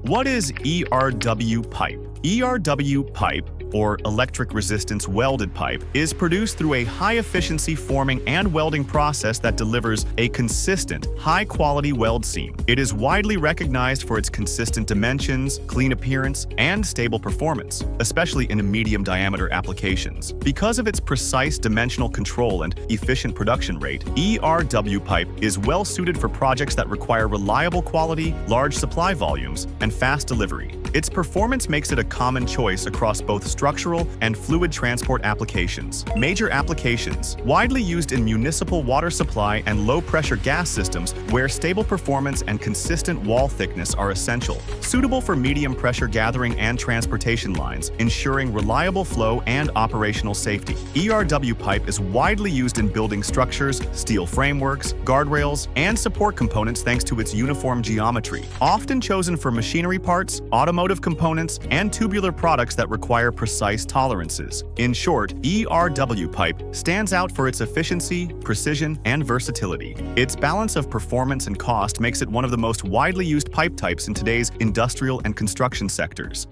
What is ERW pipe? ERW pipe, or electric resistance welded pipe, is produced through a high-efficiency forming and welding process that delivers a consistent, high-quality weld seam. It is widely recognized for its consistent dimensions, clean appearance, and stable performance, especially in medium-diameter applications. Because of its precise dimensional control and efficient production rate, ERW pipe is well-suited for projects that require reliable quality, large supply volumes, and fast delivery. Its performance makes it a common choice across both structural and fluid transport applications. Major applications: widely used in municipal water supply and low-pressure gas systems where stable performance and consistent wall thickness are essential. Suitable for medium-pressure gathering and transportation lines, ensuring reliable flow and operational safety. ERW pipe is widely used in building structures, steel frameworks, guardrails, and support components thanks to its uniform geometry. Often chosen for machinery parts, automotive components, and tubular products that require precise tolerances. In short, ERW pipe stands out for its efficiency, precision, and versatility. Its balance of performance and cost makes it one of the most widely used pipe types in today's industrial and construction sectors.